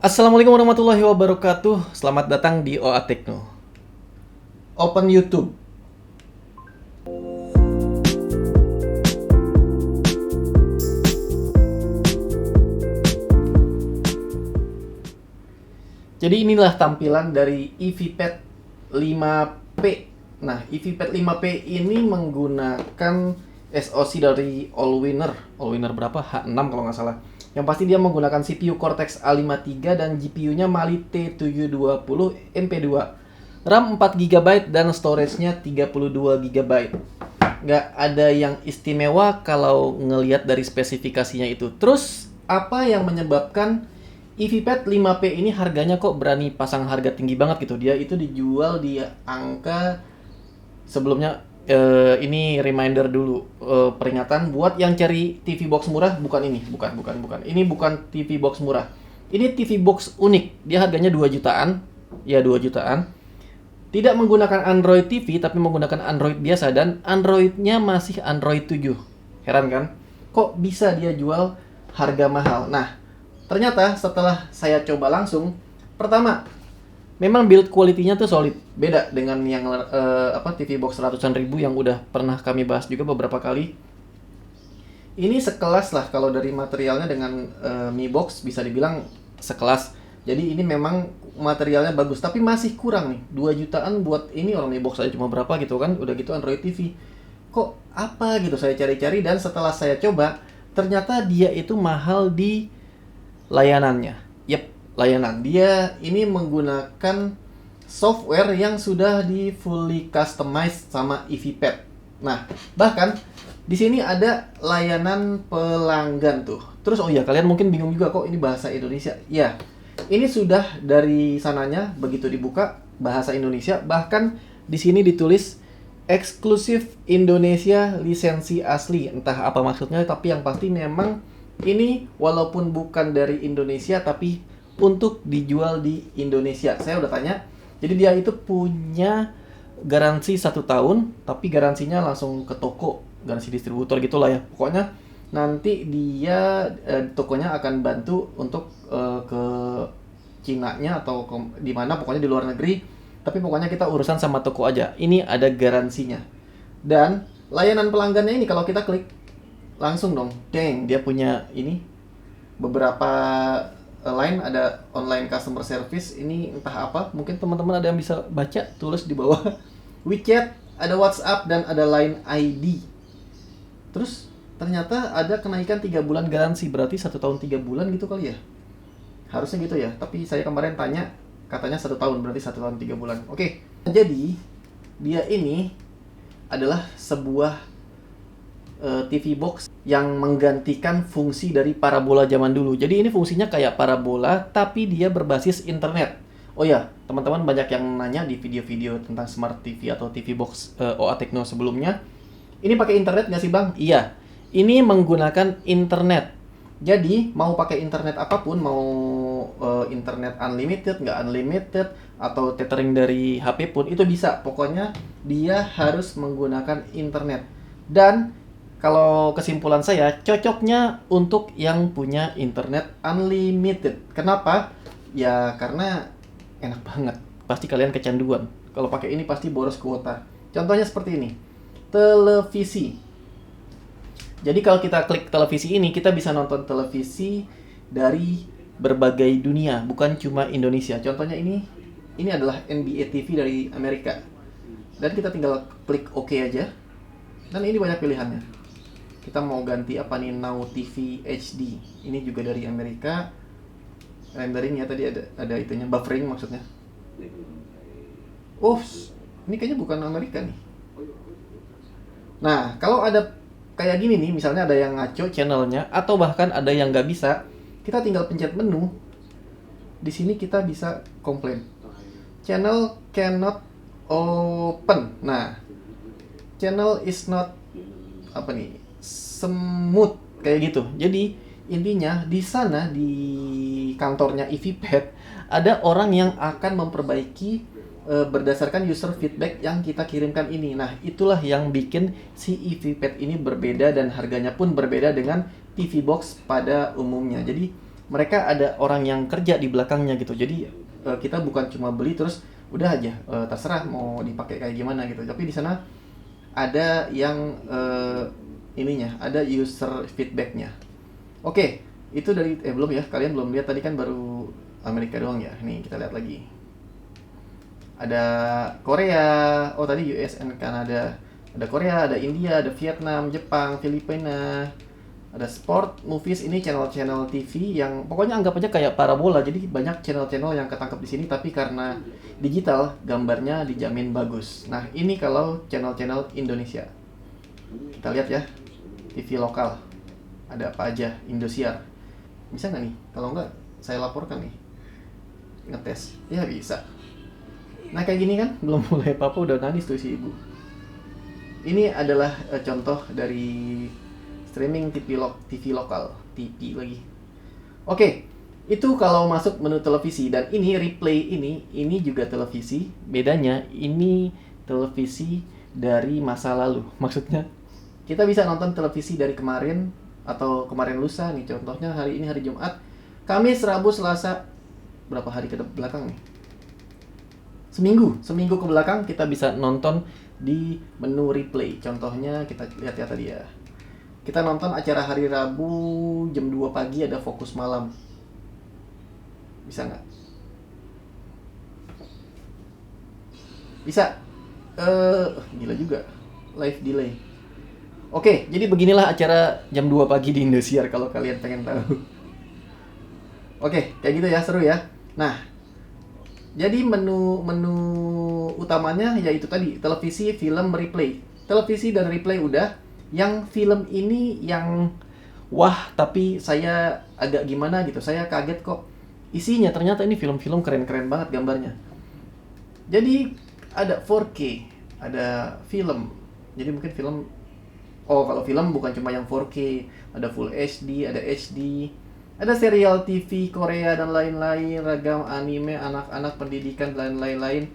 Assalamualaikum warahmatullahi wabarakatuh. Selamat datang di OA Tekno. Open YouTube. Jadi inilah tampilan dari EVPad 5P. Nah, EVPad 5P ini menggunakan SoC dari Allwinner. Allwinner berapa? H6 kalau nggak salah. Yang pasti dia menggunakan CPU Cortex A53 dan GPU-nya Mali T720 MP2. RAM 4 GB dan storage-nya 32 GB. Nggak ada yang istimewa kalau ngelihat dari spesifikasinya itu. Terus, apa yang menyebabkan EVPad 5P ini harganya kok berani pasang harga tinggi banget gitu? Dia itu dijual di angka sebelumnya. Ini reminder dulu, peringatan buat yang cari TV box murah. Bukan ini, bukan. Ini bukan TV box murah. Ini TV box unik. Dia harganya 2 jutaan. Ya, 2 jutaan. Tidak menggunakan Android TV, tapi menggunakan Android biasa. Dan Android-nya masih Android 7. Heran kan? Kok bisa dia jual harga mahal? Nah, ternyata setelah saya coba langsung, pertama, memang build quality-nya tuh solid. Beda dengan yang TV box ratusan ribu yang udah pernah kami bahas juga beberapa kali. Ini sekelas lah kalau dari materialnya dengan Mi Box, bisa dibilang sekelas. Jadi ini memang materialnya bagus, tapi masih kurang nih. 2 jutaan buat ini, orang Mi Box aja cuma berapa gitu kan. Udah gitu Android TV. Kok apa gitu, saya cari-cari dan setelah saya coba, ternyata dia itu mahal di layanannya. Layanan dia ini menggunakan software yang sudah di fully customized sama EVPad. Nah, bahkan di sini ada layanan pelanggan tuh. Terus oh ya, kalian mungkin bingung juga kok ini bahasa Indonesia. Ya, ini sudah dari sananya begitu dibuka bahasa Indonesia, bahkan di sini ditulis eksklusif Indonesia lisensi asli. Entah apa maksudnya, tapi yang pasti memang ini walaupun bukan dari Indonesia tapi untuk dijual di Indonesia. Saya udah tanya, jadi dia itu punya garansi 1 tahun, tapi garansinya langsung ke toko, garansi distributor gitulah ya. Pokoknya nanti dia tokonya akan bantu untuk ke Cina-nya atau di mana, pokoknya di luar negeri. Tapi pokoknya kita urusan sama toko aja. Ini ada garansinya. Dan layanan pelanggannya ini kalau kita klik langsung dong, deng, dia punya ini beberapa line, ada online customer service. Ini entah apa, mungkin teman-teman ada yang bisa baca, tulis di bawah. WeChat, ada WhatsApp, dan ada Line ID. Terus ternyata ada kenaikan 3 bulan garansi, berarti 1 tahun 3 bulan gitu kali ya, harusnya gitu ya. Tapi saya kemarin tanya, katanya 1 tahun, berarti 1 tahun 3 bulan. Oke, jadi dia ini adalah sebuah TV box yang menggantikan fungsi dari parabola zaman dulu. Jadi ini fungsinya kayak parabola, tapi dia berbasis internet. Oh ya, teman-teman banyak yang nanya di video-video tentang smart TV atau TV box OA Tekno sebelumnya. Ini pakai internet nggak sih bang? Iya, ini menggunakan internet. Jadi mau pakai internet apapun, mau internet unlimited, nggak unlimited, atau tethering dari HP pun itu bisa. Pokoknya dia harus menggunakan internet. Dan kalau kesimpulan saya, cocoknya untuk yang punya internet unlimited. Kenapa? Ya karena enak banget. Pasti kalian kecanduan. Kalau pakai ini pasti boros kuota. Contohnya seperti ini. Televisi. Jadi kalau kita klik televisi ini, kita bisa nonton televisi dari berbagai dunia, bukan cuma Indonesia. Contohnya ini adalah NBA TV dari Amerika. Dan kita tinggal klik OK aja. Dan ini banyak pilihannya. Kita mau ganti apa nih, Now TV HD. Ini juga dari Amerika. Rendering ya, tadi ada itunya, buffering maksudnya. Oh, ini kayaknya bukan Amerika nih. Nah, kalau ada kayak gini nih, misalnya ada yang ngaco channelnya, atau bahkan ada yang nggak bisa, kita tinggal pencet menu. Di sini kita bisa komplain. Channel cannot open. Nah, channel is not apa nih, semut kayak gitu. Jadi intinya di sana, di kantornya EVPad, ada orang yang akan memperbaiki berdasarkan user feedback yang kita kirimkan ini. Nah, itulah yang bikin si EVPad ini berbeda dan harganya pun berbeda dengan TV box pada umumnya. Jadi mereka ada orang yang kerja di belakangnya gitu. Jadi kita bukan cuma beli terus udah aja terserah mau dipakai kayak gimana gitu. Tapi di sana ada yang ininya, ada user feedbacknya. Oke, itu dari belum ya, kalian belum lihat tadi kan baru Amerika doang ya. Nih kita lihat lagi. Ada Korea, oh tadi US and Kanada. Ada Korea, ada India, ada Vietnam, Jepang, Filipina. Ada sport, movies, ini channel-channel TV yang pokoknya anggap aja kayak parabola. Jadi banyak channel-channel yang ketangkep di sini, tapi karena digital gambarnya dijamin bagus. Nah, ini kalau channel-channel Indonesia. Kita lihat ya, TV lokal. Ada apa aja, Indosiar. Bisa nggak nih? Kalau nggak, saya laporkan nih. Ngetes. Ya bisa. Nah kayak gini kan, belum mulai apa-apa udah nangis tuh si ibu. Ini adalah contoh dari streaming TV lokal, TV lagi. Oke, itu kalau masuk menu televisi. Dan ini replay ini juga televisi. Bedanya ini televisi dari masa lalu. Maksudnya kita bisa nonton televisi dari kemarin atau kemarin lusa nih. Contohnya hari ini hari Jumat, Kamis, Rabu, Selasa, berapa hari ke belakang nih? Seminggu ke belakang kita bisa nonton di menu replay. Contohnya kita lihat ya tadi ya. Kita nonton acara hari Rabu jam 2 pagi ada Fokus Malam. Bisa nggak? Bisa. Gila juga. Live delay. Oke, jadi beginilah acara jam 2 pagi di Indosiar kalau kalian pengen tahu. Oke, kayak gitu ya, seru ya. Nah, jadi menu utamanya yaitu tadi televisi, film, replay. Televisi dan replay udah. Yang film ini yang wah, tapi saya agak gimana gitu. Saya kaget kok isinya, ternyata ini film-film keren-keren banget gambarnya. Jadi ada 4K, ada film. Jadi mungkin film, kalau film bukan cuma yang 4K, ada Full HD, ada HD. Ada serial TV Korea dan lain-lain, ragam anime, anak-anak, pendidikan, dan lain-lain.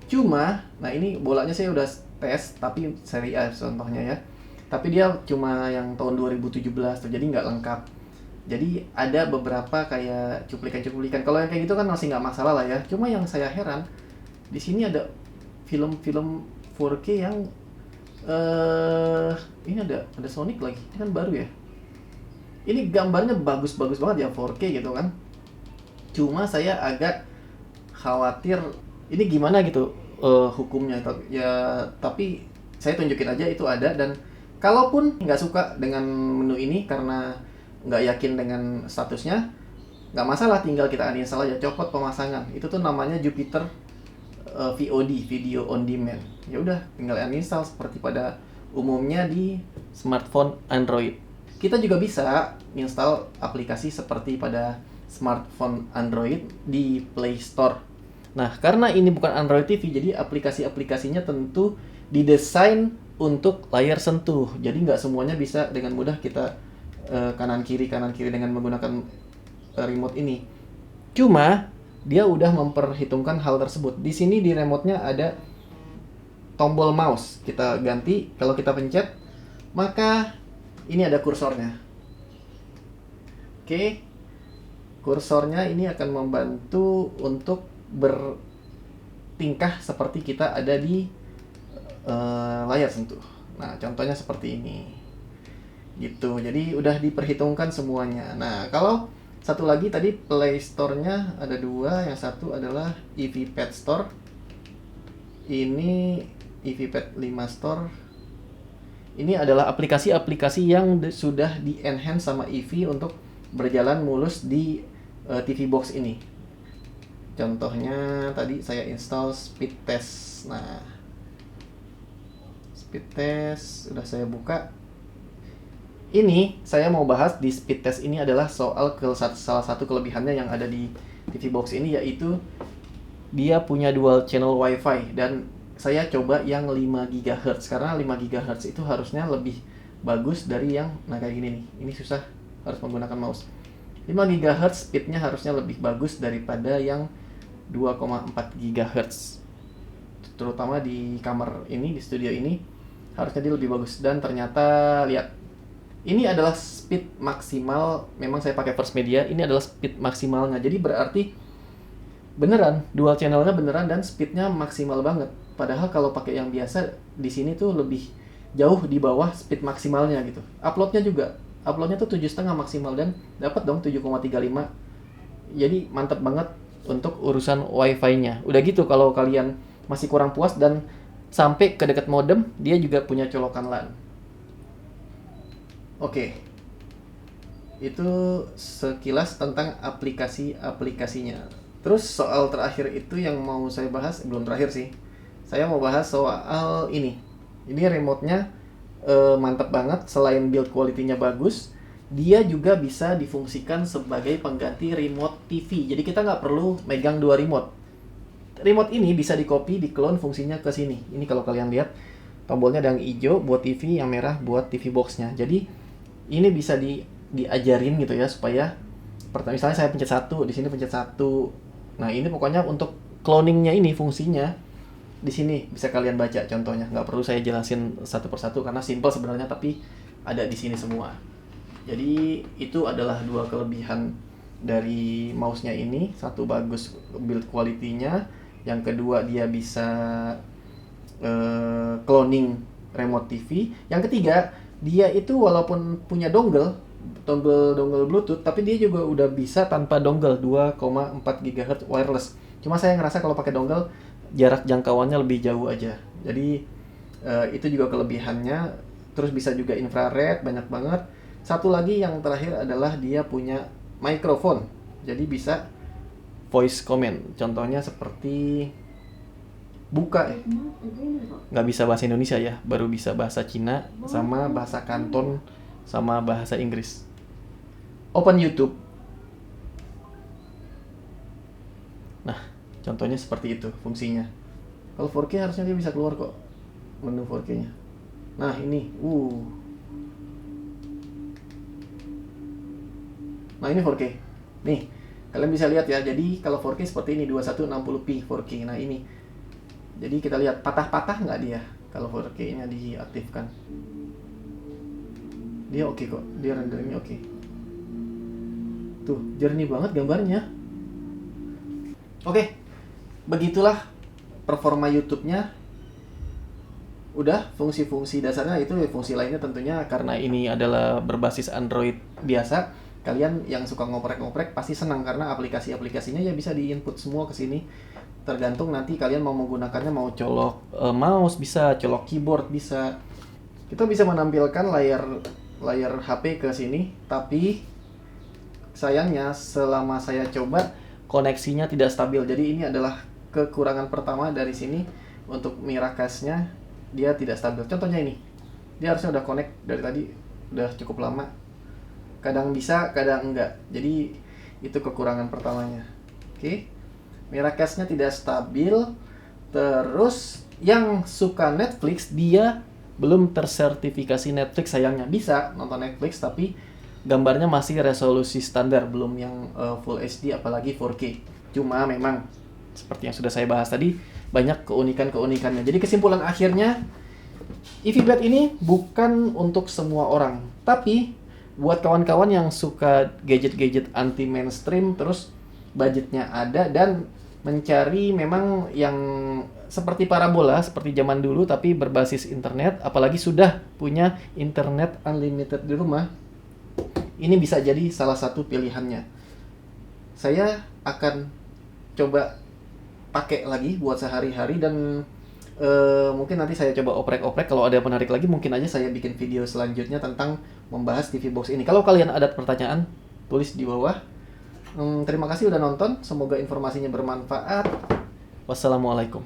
Cuma, nah ini bolanya saya udah tes, tapi seri A contohnya ya. Tapi dia cuma yang tahun 2017 tuh, jadi nggak lengkap. Jadi ada beberapa kayak cuplikan-cuplikan. Kalau yang kayak gitu kan masih nggak masalah lah ya. Cuma yang saya heran, di sini ada film-film 4K yang ini ada Sonic lagi. Ini kan baru ya. Ini gambarnya bagus-bagus banget ya 4K gitu kan. Cuma saya agak khawatir ini gimana gitu hukumnya ya, tapi saya tunjukin aja itu ada. Dan kalaupun nggak suka dengan menu ini karena nggak yakin dengan statusnya, nggak masalah, tinggal kita uninstall aja, copot pemasangan. Itu tuh namanya Jupiter VOD, Video on Demand. Ya udah, tinggal uninstall seperti pada umumnya di smartphone Android. Kita juga bisa install aplikasi seperti pada smartphone Android di Play Store. Nah, karena ini bukan Android TV, jadi aplikasi-aplikasinya tentu didesain untuk layar sentuh. Jadi nggak semuanya bisa dengan mudah kita kanan kiri dengan menggunakan remote ini. Cuma dia udah memperhitungkan hal tersebut. Di sini di remote-nya ada tombol mouse. Kita ganti, kalau kita pencet, maka ini ada kursornya. Oke. Kursornya ini akan membantu untuk bertingkah seperti kita ada di layar sentuh. Nah, contohnya seperti ini. Gitu. Jadi udah diperhitungkan semuanya. Nah, kalau satu lagi tadi Play Store-nya ada dua. Yang satu adalah EVPad Store. Ini EVPad 5 Store. Ini adalah aplikasi-aplikasi yang sudah di-enhance sama Eevee untuk berjalan mulus di TV Box ini. Contohnya tadi saya install Speed Test. Nah, Speed Test sudah saya buka. Ini saya mau bahas di Speed Test ini adalah soal salah satu kelebihannya yang ada di TV Box ini, yaitu dia punya dual channel WiFi. Dan saya coba yang 5 GHz karena 5 GHz itu harusnya lebih bagus dari yang kayak gini nih. Ini susah, harus menggunakan mouse. 5 GHz speednya harusnya lebih bagus daripada yang 2,4 GHz. Terutama di kamar ini, di studio ini harusnya dia lebih bagus. Dan ternyata lihat, Ini adalah speed maksimal, memang saya pakai First Media, ini adalah speed maksimalnya. Jadi berarti beneran, dual channelnya beneran dan speednya maksimal banget. Padahal kalau pakai yang biasa, di sini tuh lebih jauh di bawah speed maksimalnya gitu. Uploadnya tuh 7,5 maksimal dan dapat dong 7,35. Jadi mantap banget untuk urusan wifi-nya. Udah gitu kalau kalian masih kurang puas dan sampai ke dekat modem, dia juga punya colokan LAN. Oke, itu sekilas tentang aplikasi-aplikasinya. Terus soal terakhir itu yang mau saya bahas, belum terakhir sih. Saya mau bahas soal ini. Ini remote-nya mantap banget. Selain build quality-nya bagus, dia juga bisa difungsikan sebagai pengganti remote TV. Jadi kita nggak perlu megang dua remote. Remote ini bisa di-copy, di-clone fungsinya ke sini. Ini kalau kalian lihat, tombolnya ada yang hijau buat TV, yang merah buat TV box-nya. Jadi ini bisa diajarin gitu ya, supaya misalnya saya pencet 1, di sini pencet 1. Nah, ini pokoknya untuk cloningnya ini fungsinya di sini bisa kalian baca contohnya. Nggak perlu saya jelasin satu persatu karena simple sebenarnya, tapi ada di sini semua. Jadi itu adalah dua kelebihan dari mouse-nya ini. Satu, bagus build quality-nya. Yang kedua, dia bisa cloning remote TV. Yang ketiga, dia itu walaupun punya dongle Bluetooth, tapi dia juga udah bisa tanpa dongle 2,4 GHz wireless. Cuma saya ngerasa kalau pakai dongle jarak jangkauannya lebih jauh aja. Jadi itu juga kelebihannya. Terus bisa juga infrared, banyak banget. Satu lagi yang terakhir adalah dia punya microphone. Jadi bisa voice command. Contohnya seperti buka nggak bisa bahasa Indonesia ya, baru bisa bahasa Cina sama bahasa Kanton sama bahasa Inggris. Open YouTube. Nah, contohnya seperti itu fungsinya. Kalau 4K harusnya dia bisa keluar kok menu 4K-nya. Nah, ini Nah, ini 4K. Nih, kalian bisa lihat ya. Jadi kalau 4K seperti ini 2160p 4K. Nah, ini. Jadi kita lihat patah-patah nggak dia kalau 4K-nya diaktifkan. Dia oke kok, dia renderingnya oke. Tuh, jernih banget gambarnya. Oke, begitulah performa YouTube-nya. Udah, fungsi-fungsi dasarnya itu, fungsi lainnya tentunya karena ini adalah berbasis Android biasa. Kalian yang suka ngoprek-ngoprek pasti senang karena aplikasi-aplikasinya ya bisa di-input semua ke sini. Tergantung nanti kalian mau menggunakannya, mau colok mouse bisa, colok keyboard bisa. Kita bisa menampilkan layar HP ke sini, tapi sayangnya selama saya coba koneksinya tidak stabil. Jadi ini adalah kekurangan pertama dari sini. Untuk Miracast-nya dia tidak stabil. Contohnya ini, dia harusnya udah connect dari tadi, udah cukup lama. Kadang bisa, kadang enggak. Jadi itu kekurangan pertamanya. Oke. Miracast-nya tidak stabil. Terus yang suka Netflix, dia belum tersertifikasi Netflix sayangnya. Bisa nonton Netflix tapi gambarnya masih resolusi standar, belum yang Full HD apalagi 4K. Cuma memang seperti yang sudah saya bahas tadi, banyak keunikan-keunikannya. Jadi kesimpulan akhirnya, EVPad ini bukan untuk semua orang, tapi buat kawan-kawan yang suka gadget-gadget anti mainstream, terus budgetnya ada dan mencari memang yang seperti parabola seperti zaman dulu tapi berbasis internet, apalagi sudah punya internet unlimited di rumah, ini bisa jadi salah satu pilihannya. Saya akan coba pakai lagi buat sehari-hari dan mungkin nanti saya coba oprek-oprek. Kalau ada yang menarik lagi mungkin aja saya bikin video selanjutnya tentang membahas TV box ini. Kalau kalian ada pertanyaan, tulis di bawah. Terima kasih udah nonton, semoga informasinya bermanfaat. Wassalamualaikum.